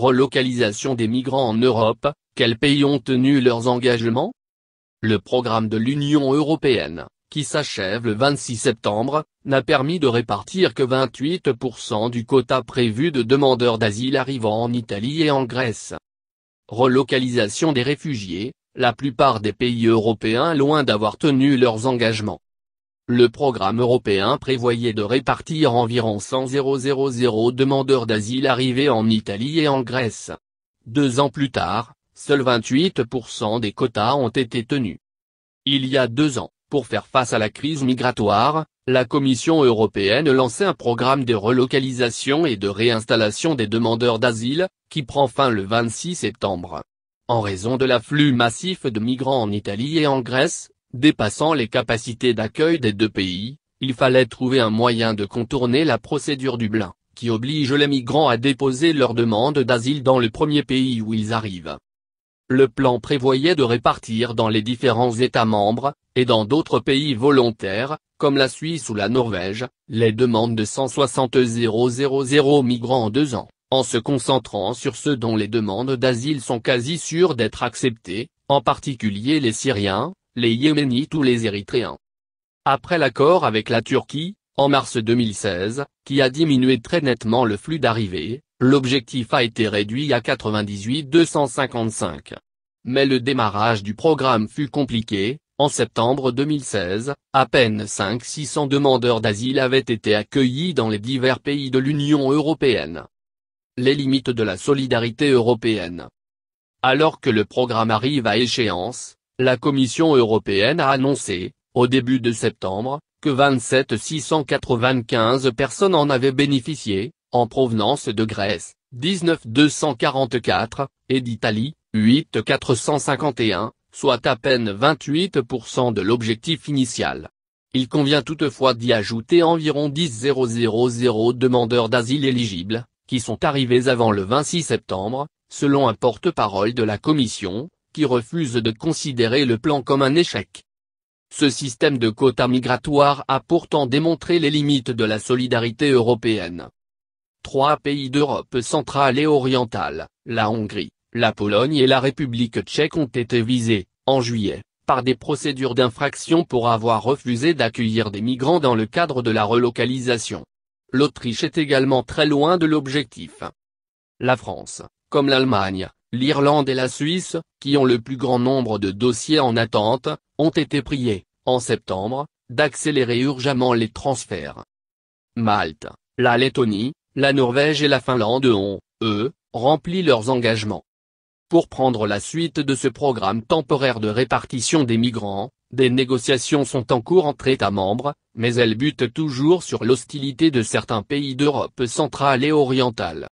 Relocalisation des migrants en Europe, quels pays ont tenu leurs engagements? Le programme de l'Union européenne, qui s'achève le 26 septembre, n'a permis de répartir que 28% du quota prévu de demandeurs d'asile arrivant en Italie et en Grèce. Relocalisation des réfugiés, la plupart des pays européens loin d'avoir tenu leurs engagements. Le programme européen prévoyait de répartir environ 100 000 demandeurs d'asile arrivés en Italie et en Grèce. 2 ans plus tard, seuls 28% des quotas ont été tenus. Il y a 2 ans, pour faire face à la crise migratoire, la Commission européenne lançait un programme de relocalisation et de réinstallation des demandeurs d'asile, qui prend fin le 26 septembre. En raison de l'afflux massif de migrants en Italie et en Grèce, dépassant les capacités d'accueil des 2 pays, il fallait trouver un moyen de contourner la procédure Dublin, qui oblige les migrants à déposer leur demande d'asile dans le premier pays où ils arrivent. Le plan prévoyait de répartir dans les différents États membres, et dans d'autres pays volontaires, comme la Suisse ou la Norvège, les demandes de 160 000 migrants en 2 ans, en se concentrant sur ceux dont les demandes d'asile sont quasi sûres d'être acceptées, en particulier les Syriens, les Yéménites ou les Érythréens. Après l'accord avec la Turquie, en mars 2016, qui a diminué très nettement le flux d'arrivées, l'objectif a été réduit à 98 255. Mais le démarrage du programme fut compliqué. En septembre 2016, à peine 500-600 demandeurs d'asile avaient été accueillis dans les divers pays de l'Union européenne. Les limites de la solidarité européenne. Alors que le programme arrive à échéance, la Commission européenne a annoncé, au début de septembre, que 27 695 personnes en avaient bénéficié, en provenance de Grèce, 19 244, et d'Italie, 8 451, soit à peine 28% de l'objectif initial. Il convient toutefois d'y ajouter environ 10 000 demandeurs d'asile éligibles, qui sont arrivés avant le 26 septembre, selon un porte-parole de la Commission, qui refuse de considérer le plan comme un échec. Ce système de quotas migratoires a pourtant démontré les limites de la solidarité européenne. 3 pays d'Europe centrale et orientale, la Hongrie, la Pologne et la République tchèque ont été visés, en juillet, par des procédures d'infraction pour avoir refusé d'accueillir des migrants dans le cadre de la relocalisation. L'Autriche est également très loin de l'objectif. La France, comme l'Allemagne, l'Irlande et la Suisse, qui ont le plus grand nombre de dossiers en attente, ont été priés, en septembre, d'accélérer urgemment les transferts. Malte, la Lettonie, la Norvège et la Finlande ont, eux, rempli leurs engagements. Pour prendre la suite de ce programme temporaire de répartition des migrants, des négociations sont en cours entre États membres, mais elles butent toujours sur l'hostilité de certains pays d'Europe centrale et orientale.